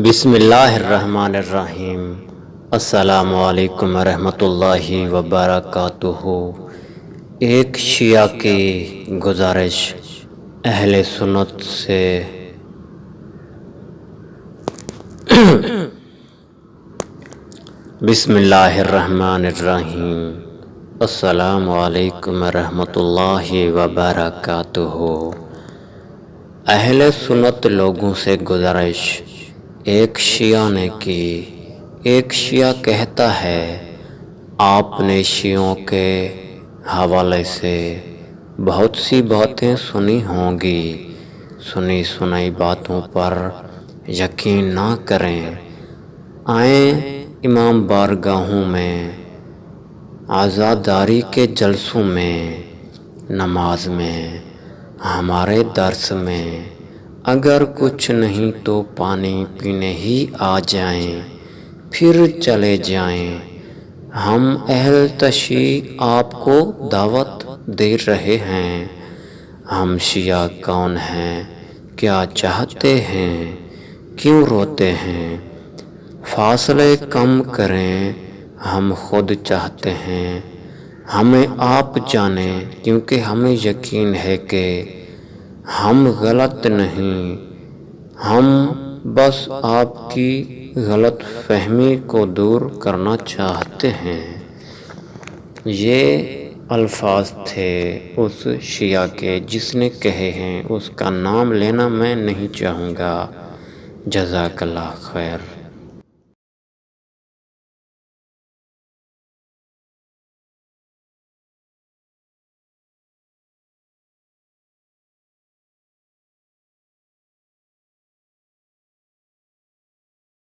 بسم اللہ الرحمن الرحیم۔ السلام علیکم ورحمۃ اللہ وبرکاتہ۔ ایک شیعہ کی گزارش اہل سنت سے بسم اللہ الرحمن الرحیم۔ السلام علیکم ورحمۃ اللہ وبرکاتہ۔ اہل سنت لوگوں سے گزارش ایک شیعہ نے کی۔ ایک شیعہ کہتا ہے، آپ نے شیعوں کے حوالے سے بہت سی باتیں سنی ہوں گی، سنی سنائی باتوں پر یقین نہ کریں۔ آئیں امام بارگاہوں میں، عزاداری کے جلسوں میں، نماز میں، ہمارے درس میں، اگر کچھ نہیں تو پانی پینے ہی آ جائیں، پھر چلے جائیں۔ ہم اہل تشیع آپ کو دعوت دے رہے ہیں۔ ہم شیعہ کون ہیں، کیا چاہتے ہیں، کیوں روتے ہیں؟ فاصلے کم کریں، ہم خود چاہتے ہیں ہمیں آپ جانیں، کیونکہ ہمیں یقین ہے کہ ہم غلط نہیں، ہم بس آپ کی غلط فہمی کو دور کرنا چاہتے ہیں۔ یہ الفاظ تھے اس شیعہ کے جس نے کہے ہیں، اس کا نام لینا میں نہیں چاہوں گا۔ جزاک اللہ خیر۔